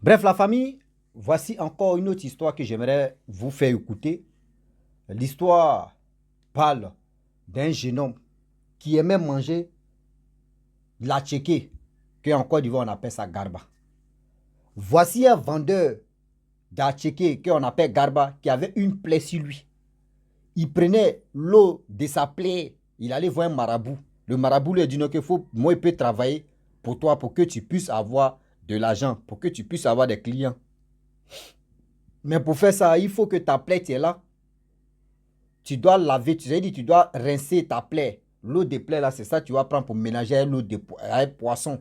Bref, la famille, voici encore une autre histoire que j'aimerais vous faire écouter. L'histoire parle d'un jeune homme qui aimait manger la tchéké, qu'en Côte d'Ivoire on appelle ça garba. Voici un vendeur d'atchéké qu'on appelle garba qui avait une plaie sur lui. Il prenait l'eau de sa plaie, il allait voir un marabout. Le marabout lui a dit non, qu'il faut, moi, il peut travailler pour toi, pour que tu puisses avoir de l'argent, pour que tu puisses avoir des clients. Mais pour faire ça, il faut que ta plaie est là. Tu dois laver, tu dois rincer ta plaie. L'eau de plaie là, c'est ça que tu vas prendre pour mélanger l'eau de poisson.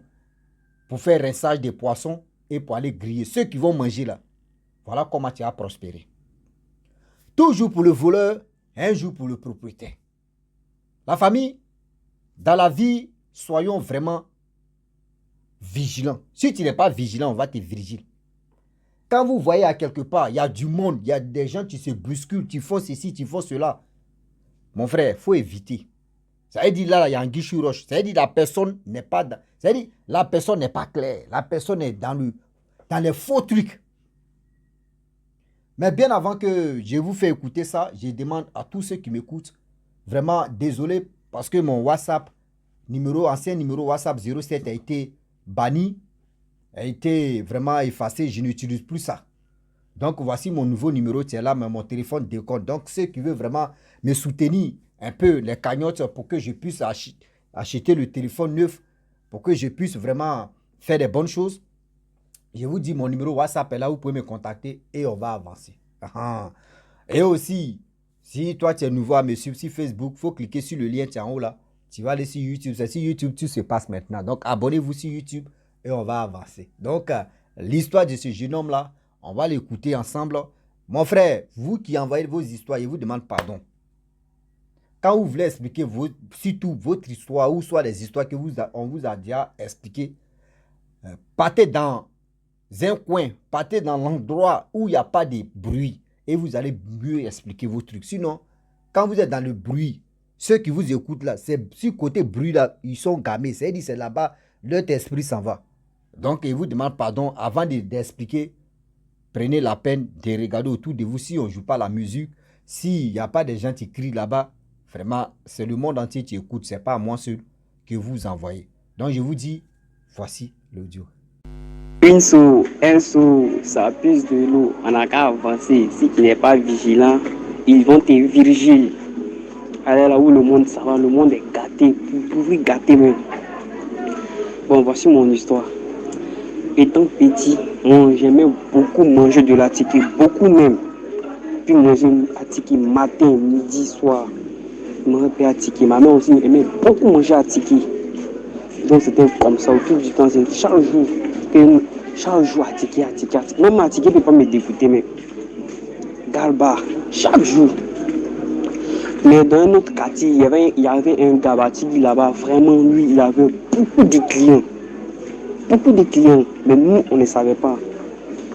Pour faire rinçage des poissons et pour aller griller. Ceux qui vont manger là, voilà comment tu vas prospérer. Toujours pour le voleur, un jour pour le propriétaire. La famille, dans la vie, soyons vraiment vigilants. Si tu n'es pas vigilant, on va te vigiler. Quand vous voyez à quelque part, il y a du monde, il y a des gens qui se bousculent, qui font ceci, qui font cela. Mon frère, il faut éviter. Ça veut dire là, il y a un guichet roche. Ça veut dire la personne n'est pas dans, ça veut dire la personne n'est pas claire. La personne est dans les faux trucs. Mais bien avant que je vous fasse écouter ça, je demande à tous ceux qui m'écoutent, vraiment désolé parce que mon WhatsApp, ancien numéro WhatsApp 07 a été banni, a été vraiment effacé, je n'utilise plus ça. Donc voici mon nouveau numéro, c'est là, mais mon téléphone déconne. Donc ceux qui veulent vraiment me soutenir un peu les cagnottes pour que je puisse acheter le téléphone neuf, pour que je puisse vraiment faire des bonnes choses, je vous dis mon numéro WhatsApp est là, vous pouvez me contacter et on va avancer. Et aussi, si toi tu es nouveau à me suivre sur Facebook, il faut cliquer sur le lien qui est en haut là. Tu vas aller sur YouTube, c'est sur YouTube tout se passe maintenant. Donc abonnez-vous sur YouTube et on va avancer. Donc l'histoire de ce jeune homme là, on va l'écouter ensemble. Mon frère, vous qui envoyez vos histoires, je vous demande pardon. Quand vous voulez expliquer surtout votre histoire ou soit les histoires que on vous a déjà expliquées, partez dans un coin, partez dans l'endroit où il n'y a pas de bruit et vous allez mieux expliquer vos trucs. Sinon, quand vous êtes dans le bruit, ceux qui vous écoutent là, c'est sur côté bruit là, ils sont gamés. C'est-à-dire c'est là-bas, leur esprit s'en va. Donc, ils vous demandent pardon avant d'expliquer. Prenez la peine de regarder autour de vous si on ne joue pas la musique. S'il n'y a pas des gens qui crient là-bas, vraiment, c'est le monde entier qui écoute. Ce n'est pas moi seul que vous envoyez. Donc, je vous dis, voici l'audio. Un seau, ça puise de l'eau. On n'a qu'à avancer. Si tu n'es pas vigilant, ils vont te virgile. Allez là où le monde ça va, le monde est gâté, pour vous gâter même. Bon, voici mon histoire. Étant petit, moi j'aimais beaucoup manger de la tiki, beaucoup même. Puis manger la tiki matin, midi, soir. Je me rappelle à tiki. Ma mère aussi aimait beaucoup manger à tiki. Donc c'était comme ça, au fil du temps, c'est chaque jour à tiki. Même à tiki ne peut pas me dégoûter, mais galba, chaque jour. Mais dans un autre quartier, il y avait un gabatigi là-bas, vraiment lui, il avait beaucoup de clients. Beaucoup de clients, mais nous, on ne savait pas.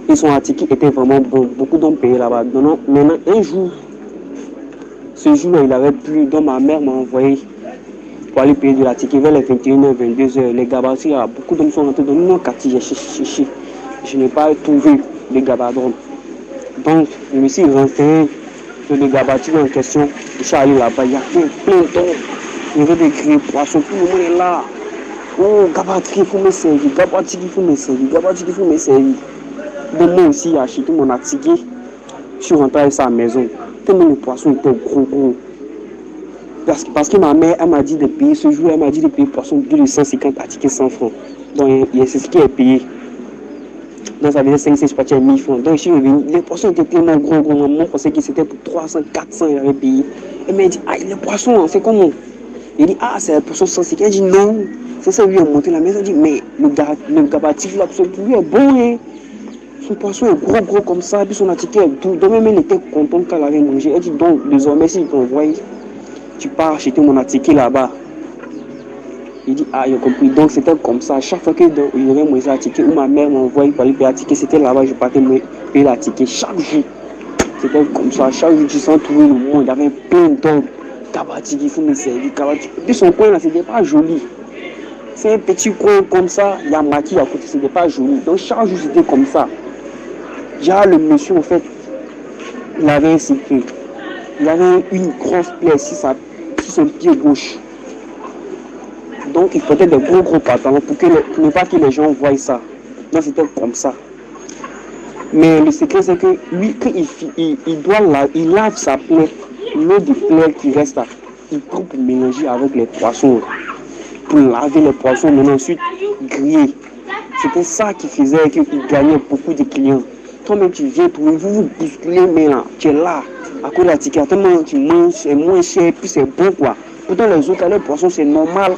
Et son atiki était vraiment bon, beaucoup d'hommes payaient là-bas. Maintenant, un jour, ce jour-là, il avait plu, donc ma mère m'a envoyé pour aller payer de la ticket vers les 21h, 22h. Les gabatis, beaucoup d'hommes sont rentrés dans mon quartier, j'ai cherché. Je n'ai pas trouvé les gabadons. Donc, je me suis renseigné sur les gabatis en question. Je suis allé là-bas, il y a plein d'hommes. Il y avait des grilles poissons, tout le monde est là. Oh, gabatis, il faut me servir, gabatis, il faut me servir, gabatis, il faut me servir. Donc, moi aussi, j'ai acheté mon attiqué. Je suis rentré à sa maison. Tellement le poisson était gros. Parce que ma mère, elle m'a dit de payer ce jour, elle m'a dit de payer poisson plus de 150 à ticket 100 francs. Donc, c'est ce qui est payé. Donc, ça veut dire 5, 6 parties à 1000 francs. Donc, je suis revenu. Les poissons étaient tellement gros. Maman pensait que c'était pour 300, 400, il avait payé. Elle m'a dit, ah, les poissons, c'est comment? Il dit, ah, c'est le poisson 150. Elle dit, non. C'est ça, lui a monté la maison. Elle dit, mais le gabatif là, lui est bon, hein. Son poisson est gros comme ça, et puis son attiqué est doux. Donc, même elle était contente quand elle avait mangé. Elle dit, donc, désormais, si je t'envoie, tu pars acheter mon attiqué là-bas. Il dit, ah, j'ai compris. Donc, c'était comme ça. Chaque fois que il y avait mon attiqué, ou ma mère m'envoyait pour aller payer l'attiqué, c'était là-bas, je partais me payer l'attiqué. Chaque jour, c'était comme ça. Chaque jour, tu sens trouver le monde. Il y avait plein d'hommes. Kabati, il faut me servir. Et puis, son coin là, c'était pas joli. C'est un petit coin comme ça, il y a maquis à côté, c'était pas joli. Donc chaque jour c'était comme ça. Déjà le monsieur en fait, il avait un secret. Il avait une grosse plaie sur son pied gauche. Donc il portait des gros pantalons pour ne pas que les gens voient ça. Donc c'était comme ça. Mais le secret c'est que lui, quand il lave sa plaie, l'eau de plaie qui reste là, il prend pour mélanger avec les poissons. Pour laver les poissons, mais ensuite griller. C'était ça qui faisait qu'il gagnait beaucoup de clients. Toi-même, tu viens pour vous bousculer, mais là, tu es là, à cause de la ticket, tellement tu manges, c'est moins cher, puis c'est bon, quoi. Pourtant, les autres, les poissons, c'est normal.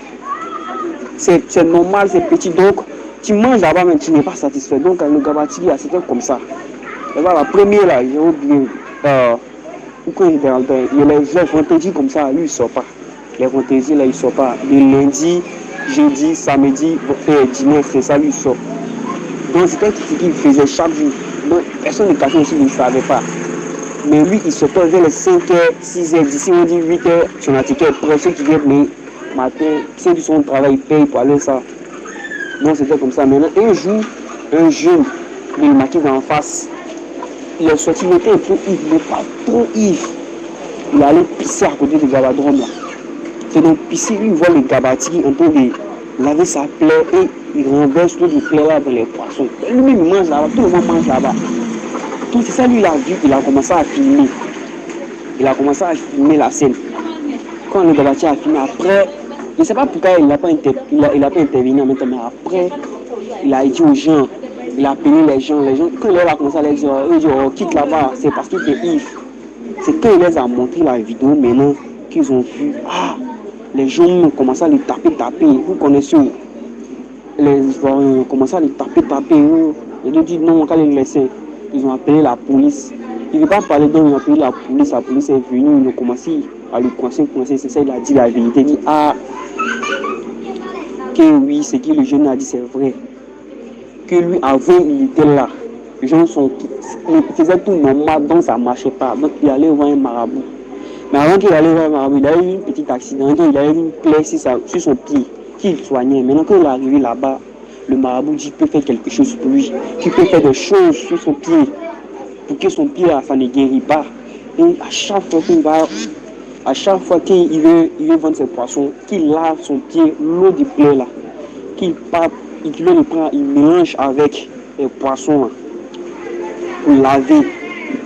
C'est normal, c'est petit, donc tu manges là-bas, mais tu n'es pas satisfait. Donc, le gabatigi, c'était comme ça. Et voilà, la première, là, j'ai oublié, pourquoi il était en train, il y a les vendredis comme ça, lui, il ne sort pas. Les vendredis, là, il ne sort pas. Le lundi, jeudi, samedi, dimanche, c'est ça, lui, il sort. Donc, c'était ce qu'il faisait chaque jour. Donc, personne ne cachait aussi, il ne savait pas. Mais lui, il sortait vers les 5h, 6h, d'ici on dit 8h, son ticket est prêt. Ceux qui viennent le matin, ceux qui sont au travail, ils payent pour aller ça. Donc, c'était comme ça. Maintenant, un jour, un jeune, il maquille en face. Il est sorti, il était un peu ivre, mais pas trop ivre. Il allait pisser à côté du gabadrome là. C'est donc pisser, lui, il voit le gabatigi en train de laver sa plaie et il renverse l'eau de plaie là dans les poissons. Lui-même, il mange là-bas, tout le monde mange là-bas. Donc c'est ça, lui, il a vu, il a commencé à filmer. Il a commencé à filmer la scène. Quand le gabatigi a filmé, après, je ne sais pas pourquoi il n'a pas intervenu en même temps, mais après, il a dit aux gens, il a appelé les gens, quand il a commencé à les dire, il dit, oh, quitte là-bas, c'est parce qu'il est ivre. C'est quand il les a montré la vidéo maintenant qu'ils ont vu, les gens ont commencé à les taper. Vous connaissez, les ont commencé à les taper. Ils ont dit non, on va les laisser. Ils ont appelé la police. Il ne veut pas parler d'eux, ils ont appelé la police est venue, ils ont commencé à le coincer, c'est ça, il a dit la vérité. Il dit, que oui, ce que le jeune a dit, c'est vrai. Que lui, avant, il était là. Les gens il faisait tout normal, donc ça ne marchait pas. Donc il allait voir un marabout. Mais avant qu'il allait voir un marabout, il a eu un petit accident, il a eu une plaie sur son pied qu'il soignait. Maintenant, quand il est arrivé là-bas, le marabout dit qu'il peut faire quelque chose pour lui, qu'il peut faire des choses sur son pied, pour que son pied, ça ne guérit pas. Et à chaque fois qu'il veut vendre ses poissons, qu'il lave son pied, l'eau du plaie là, qu'il le prend, il mélange avec les poissons là, pour laver.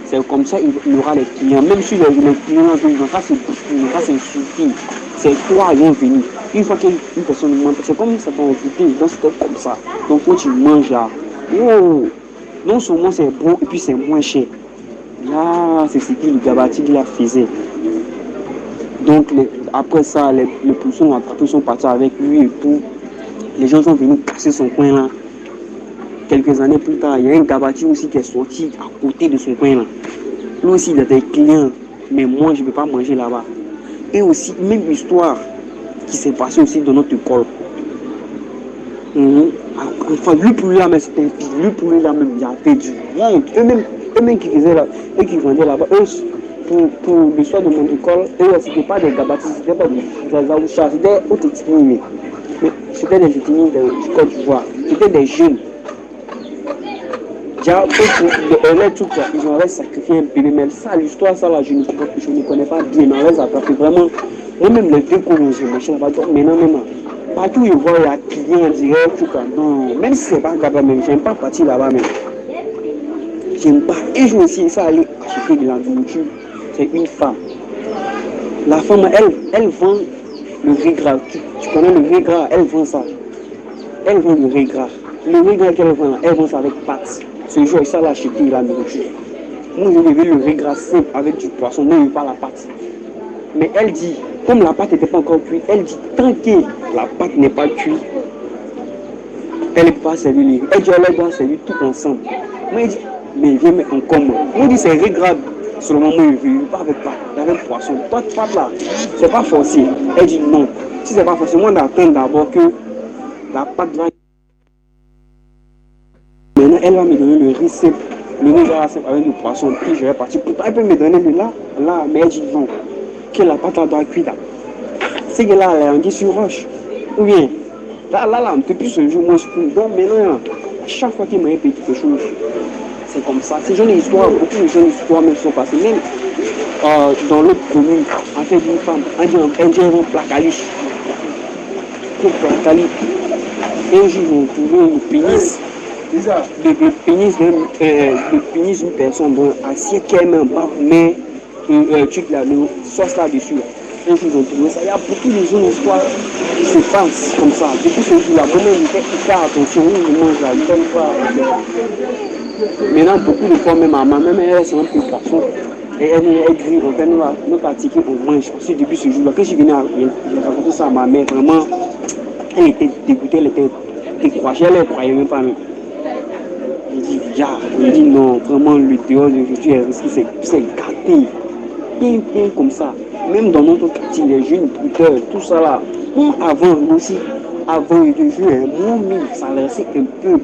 C'est comme ça il aura les clients. Même si les clients ne vont pas s'insulter, c'est toi qui viens venir. Une fois qu'une personne demande, c'est comme ça t'a invité, donc c'était comme ça. Donc quand tu manges là, non seulement c'est bon et puis c'est moins cher. Là, c'est ce que le gabatigi là faisait. Donc après ça, les poussons ont attrapé, sont partis avec lui et tout. Les gens sont venus casser son coin là. Quelques années plus tard, il y a un gabatigi aussi qui est sorti à côté de son coin là. Lui aussi, il a des clients, mais moi, je ne peux pas manger là-bas. Et aussi, même histoire qui s'est passée aussi dans notre école. Enfin, lui pour lui là, mais c'était lui pour lui là, même, il y avait du monde. Eux-mêmes qui faisaient là, eux qui vendaient là-bas, eux, pour l'histoire de mon école, eux, c'était pas des gabatis, c'était pas des aouchas, c'était autres ethnies. Mais c'était des ethnies de Côte d'Ivoire. C'était des jeunes. Déjà, ils ont sacrifié un bébé, mais ça, l'histoire, ça là, je ne connais pas bien, mais on les a attrapés vraiment. Moi-même, les vieux qu'on j'ai marché là-bas, maintenant, partout où je vois, il y a clients en direct, tout ça. Non, même si c'est pas là-bas, même, j'aime pas partir là-bas, même. J'aime pas. Et je me suis dit, ça aller acheter de la nourriture. C'est une femme. La femme, elle vend le riz gras. Tu connais le riz gras, elle vend ça. Elle vend le riz gras. Le riz gras qu'elle vend, elle vend ça avec pâtes. Ce jour, ça l'a acheté la nourriture. Moi, je veux le riz gras simple avec du poisson, moi, je veux pas la pâte. Mais elle dit, comme la pâte n'était pas encore cuite, elle dit, tant que la pâte n'est pas cuite, elle ne peut pas servir les riz. Elle dit, elle doit servir tout ensemble. Moi, elle dit, mais viens mettre en commun. Moi, je dis, c'est riz gras. Seulement, moi, je veux pas avec pâte, avec poisson. Toi, pâte là, c'est pas forcé. Elle dit, non. Si c'est pas forcé, moi, j'attends d'abord que la pâte va. Maintenant, elle va me donner le riz simple, le riz gras simple avec le poisson, puis je vais partir. Pourtant, elle peut me donner de là, mais elle dit non, que la pâte doit cuire. C'est que là, elle dit sur roche. Ou bien, Là, depuis ce jour, moi, je suis donc maintenant, à chaque fois qu'il m'a répété quelque chose, c'est comme ça. Ces jeunes histoires, beaucoup de jeunes histoires même sont passées. Même dans l'autre commune, en fait, une femme, un Indien, Placali. Un jour, ils ont trouvé le pénis. Le pénis d'une personne dont assiette qui est même pas, mais le truc là, le sauce là-dessus. Un jour, ils ont trouvé ça. Il y a beaucoup de jeunes histoires qui se passent comme ça. Depuis ce jour-là, moi-même, je fais hyper attention. Où je mange là, je fais pas. Maintenant, beaucoup de fois, même à ma mère, elle est un peu poisson. Et elle grille, on fait nous pratiquer, on mange. Parce que depuis ce jour-là, quand je venais j'ai raconté ça à ma mère, vraiment, elle était dégoûtée, elle était découragée, elle ne croyait même pas. Il dit non, vraiment, le dehors d'aujourd'hui, c'est gâté. Bien comme ça. Même dans notre quartier, les jeunes bruteurs, tout ça là. Avant aussi, avant de jouer, moi-même, ça laissait un peu.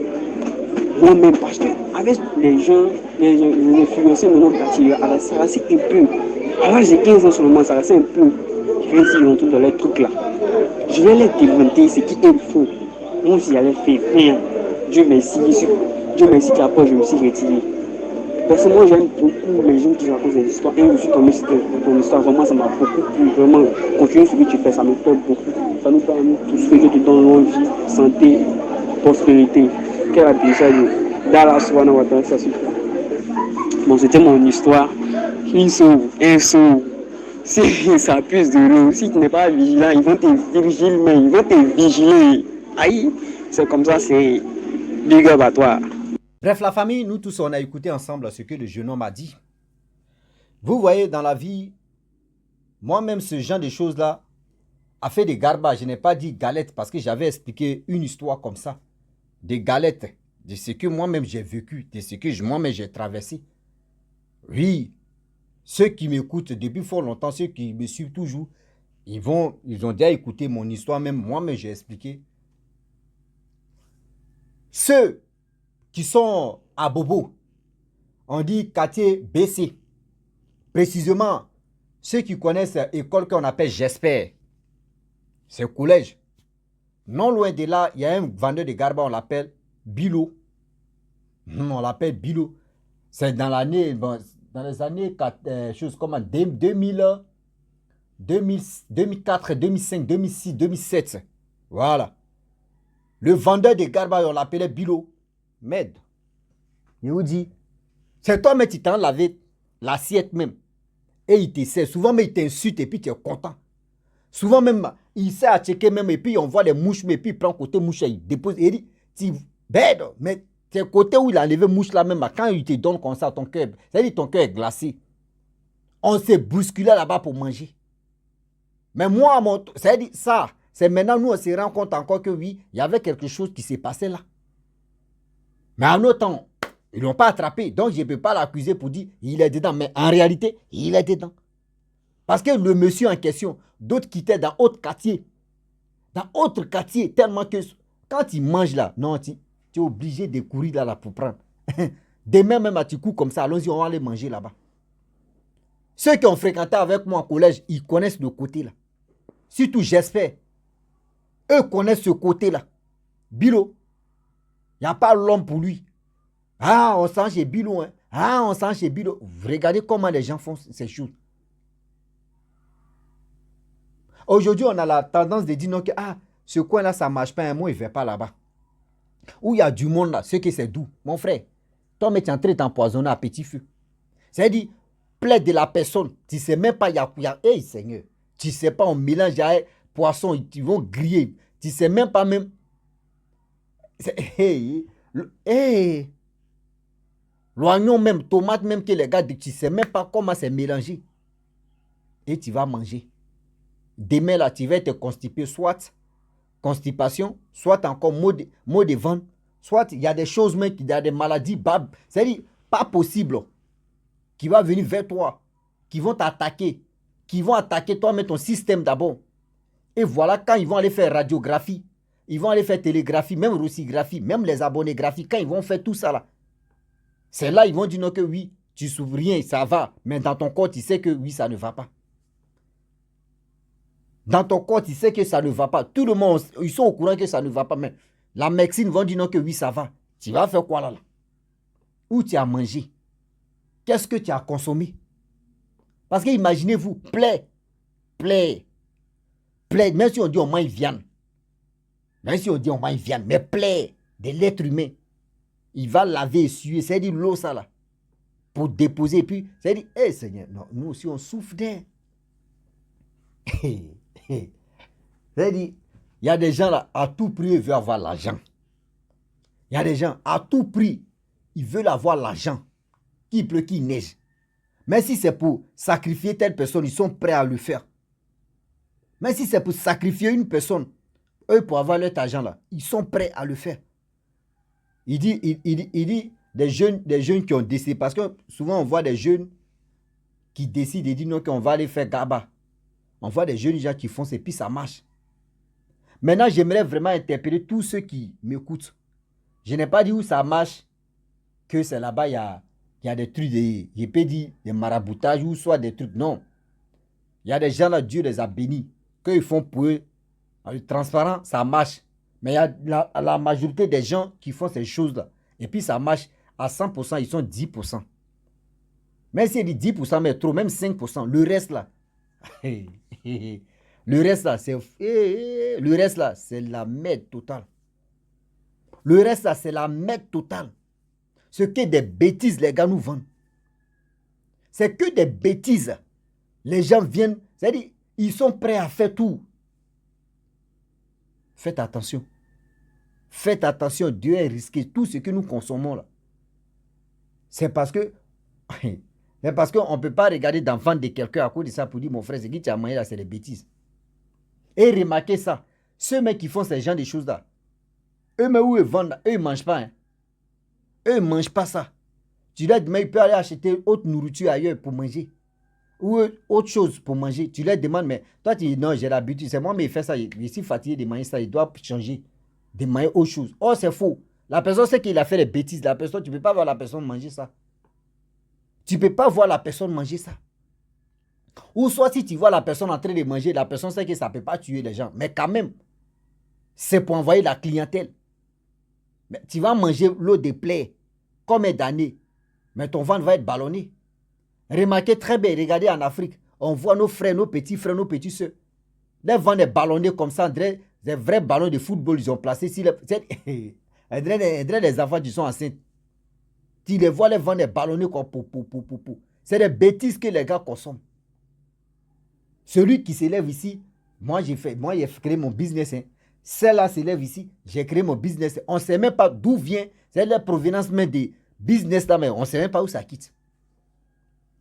Moi-même, parce qu'avec les gens, les influenceurs de notre quartier, ça restait un peu. À l'âge de 15 ans seulement, ça restait un peu. Je vais essayer d'entrer dans les trucs là. Je vais les démonter, ce qu'il faut. Moi, si j'avais fait rien, Dieu merci qu'après je me suis retiré. Personnellement, j'aime beaucoup les gens qui racontent des histoires. Et je suis tombé sur ton histoire, vraiment, ça m'a beaucoup plu. Vraiment, continuer ce que tu fais, ça me plaît beaucoup. Ça nous permet tout ce que je te donne longue vie, santé, prospérité. Qu'elle a déjà dit. Dans la soirée, ça suffit. Bon, c'était mon histoire. Une sauve, un sauve. Si ça puse de l'eau, si tu n'es pas vigilant, ils vont te vigiler, mais ils vont te vigiler. Aïe, c'est comme ça, c'est big up à toi. Bref, la famille, nous tous, on a écouté ensemble ce que le jeune homme a dit. Vous voyez, dans la vie, moi-même, ce genre de choses-là a fait des garbages. Je n'ai pas dit galettes parce que j'avais expliqué une histoire comme ça. Des galettes, de ce que moi-même j'ai vécu, de ce que moi-même j'ai traversé. Oui, ceux qui m'écoutent depuis fort longtemps, ceux qui me suivent toujours, ils ont déjà écouté mon histoire, même moi-même j'ai expliqué. Ceux qui sont à Bobo, on dit quartier BC. Précisément, ceux qui connaissent l'école qu'on appelle J'espère, c'est le collège. Non loin de là, il y a un vendeur de garba, on l'appelle Bilo. On l'appelle Bilo. C'est dans l'année, bon, dans les années, choses comme 2000, 2004, 2005, 2006, 2007. Voilà. Le vendeur de garba, on l'appelait Bilo. Med. Il vous dit, c'est toi, mais tu t'en lavé l'assiette même. Et il t'essaie. Souvent, mais il t'insulte et puis tu es content. Souvent, même, il sait à checker même et puis on voit les mouches, mais puis il prend côté mouche et il dépose. Et il dit, bête, mais c'est côté où il a enlevé mouche là même, quand il te donne comme ça, ton cœur, c'est-à-dire ton cœur est glacé. On s'est bousculé là-bas pour manger. Mais moi, c'est-à-dire ça, c'est maintenant nous on se rend compte encore que oui, il y avait quelque chose qui s'est passé là. Mais en autant, ils ne l'ont pas attrapé. Donc, je ne peux pas l'accuser pour dire il est dedans. Mais en réalité, il est dedans. Parce que le monsieur en question, d'autres qui étaient dans autre quartier, tellement que quand il mange là, non, tu es obligé de courir là pour prendre. Demain même, tu cours comme ça, allons-y, on va aller manger là-bas. Ceux qui ont fréquenté avec moi au collège, ils connaissent le côté là. Surtout, j'espère. Eux connaissent ce côté là. Bilo. Il n'y a pas l'homme pour lui. Ah, on sent chez Bilo. Hein. Ah, on sent chez Bilo. Regardez comment les gens font ces choses. Aujourd'hui, on a la tendance de dire non, que ce coin-là, ça ne marche pas. Moi, il ne va pas là-bas. Où il y a du monde là, ce que c'est doux. Mon frère, toi, mais tu es en train de t'empoisonner à petit feu. C'est-à-dire, plaide de la personne. Tu ne sais même pas, il y a hey, Seigneur. Tu ne sais pas, on mélange avec poisson, ils vont griller. Tu ne sais même pas même. L'oignon même, tomate même que les gars, tu ne sais même pas comment c'est mélangé. Et tu vas manger. Demain là, tu vas te constiper, soit constipation, soit encore maux de ventre, soit il y a des choses même, il y a des maladies, c'est-à-dire pas possible, qui vont venir vers toi, qui vont t'attaquer, qui vont attaquer toi, mais ton système d'abord. Et voilà, quand ils vont aller faire radiographie, ils vont aller faire télégraphie, même rossigraphie, même les abonnégrammies, quand ils vont faire tout ça là, c'est là ils vont dire non que oui, tu souffres rien, ça va, mais dans ton corps, tu sais que oui, ça ne va pas. Dans ton corps, tu sais que ça ne va pas. Tout le monde, ils sont au courant que ça ne va pas. Mais la médecine va dire non que oui, ça va. Tu vas faire quoi là? Où tu as mangé? Qu'est-ce que tu as consommé? Parce que imaginez-vous, plaie, même si on dit on mange viande, mais plaie de l'être humain, il va laver et suer, c'est-à-dire l'eau ça là, pour déposer, et puis, c'est-à-dire, hé Seigneur, non, nous aussi on souffre d'air. C'est-à-dire, il y a des gens là, à tout prix, ils veulent avoir l'argent. Il y a des gens, à tout prix, ils veulent avoir l'argent. Qu'il pleut, qu'il neige. Mais si c'est pour sacrifier telle personne, ils sont prêts à le faire. Mais si c'est pour sacrifier une personne, eux, pour avoir leur argent là, ils sont prêts à le faire. Il dit des jeunes qui ont décidé, parce que souvent on voit des jeunes qui décident et disent non, qu'on va aller faire gaba. On voit des jeunes gens qui font ça et puis ça marche. Maintenant, j'aimerais vraiment interpeller tous ceux qui m'écoutent. Je n'ai pas dit où ça marche, que c'est là-bas, il y a des trucs, je peux dire des maraboutages ou soit des trucs. Non. Il y a des gens là, Dieu les a bénis. Qu'ils font pour eux, le transparent, ça marche. Mais il y a la majorité des gens qui font ces choses-là. Et puis ça marche à 100%, ils sont 10%. Même s'il dit 10%, mais trop, même 5%, le reste là, le reste là, c'est la merde totale. Le reste là, c'est la merde totale. Ce que des bêtises, les gars nous vendent. C'est que des bêtises. Les gens viennent, c'est-à-dire, ils sont prêts à faire tout. Faites attention. Faites attention, Dieu est risqué. Tout ce que nous consommons là, c'est parce que c'est parce qu'on ne peut pas regarder d'enfant de quelqu'un à cause de ça pour dire mon frère, c'est qui tu as mangé là, c'est des bêtises. Et remarquez ça, ceux mecs qui font ces genres de choses là, eux-mêmes où ils vendent, eux ils ne mangent pas. Hein. Eux ils ne mangent pas ça. Tu leur demandes, ils peuvent aller acheter autre nourriture ailleurs pour manger. Ou autre chose pour manger. Tu leur demandes, mais toi tu dis non, j'ai l'habitude, c'est moi, mais il fait ça, je suis fatigué de manger ça, il doit changer, de manger autre chose. Oh, c'est faux. La personne sait qu'il a fait des bêtises. La personne, tu ne peux pas voir la personne manger ça. Tu ne peux pas voir la personne manger ça. Ou soit si tu vois la personne en train de manger, la personne sait que ça ne peut pas tuer les gens. Mais quand même, c'est pour envoyer la clientèle. Mais tu vas manger l'eau de plaie, combien d'années, mais ton ventre va être ballonné. Remarquez très bien, regardez en Afrique, on voit nos frères, nos petits frères, nos petits soeurs. Les ventres est ballonné comme ça, des vrais ballons de football, ils ont placé ici. Les enfants qui sont enceintes. Tu les vois, les ventres est ballonné comme pou. C'est des bêtises que les gars consomment. Celui qui s'élève ici, moi j'ai créé mon business. Hein. Celle-là s'élève ici, j'ai créé mon business. On ne sait même pas d'où vient, c'est la provenance même des business là, mais on ne sait même pas où ça quitte.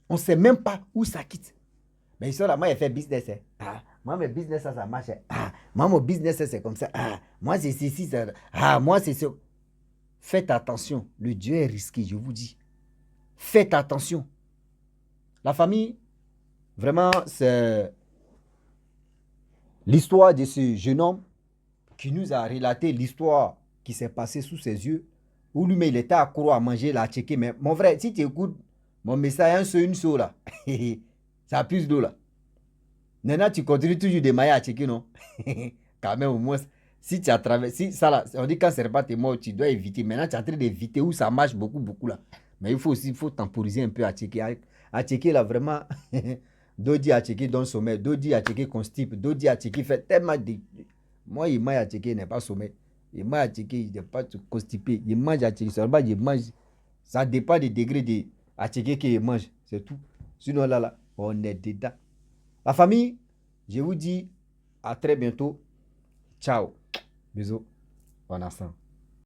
On ne sait même pas où ça quitte. Mais ils sont là, moi j'ai fait business. Hein. Ah, moi mes business ça marche. Hein. Ah, moi mon business c'est comme ça. Ah, moi c'est ceci, ça. Ah, moi c'est ça. Faites attention, le Dieu est risqué, je vous dis. Faites attention. La famille, vraiment, c'est l'histoire de ce jeune homme qui nous a relaté l'histoire qui s'est passée sous ses yeux, où lui-même il était accro à manger, il a checké. Mais mon frère, si tu écoutes mon message, une seau là, ça pue d'eau là. Maintenant, tu continues toujours de mailler à checker, non? Quand même, au moins, si tu as traversé, si ça là, on dit quand c'est pas tes morts, tu dois éviter. Maintenant, tu es en train d'éviter où ça marche beaucoup là. Mais il faut aussi, temporiser un peu à checker. À checker là, vraiment. D'autres à checker dans le sommeil, d'autres à checker constipe, d'autres à checker fait tellement de. Moi, il m'a à checker, il n'est pas sommeil. Il m'a à checker, il n'est pas constipé. Il mange à checker, seulement il mange. Ça dépend des degrés de à checker qu'il mange, c'est tout. Sinon là, on est dedans. La famille, je vous dis à très bientôt. Ciao. Bisous. Bon instant.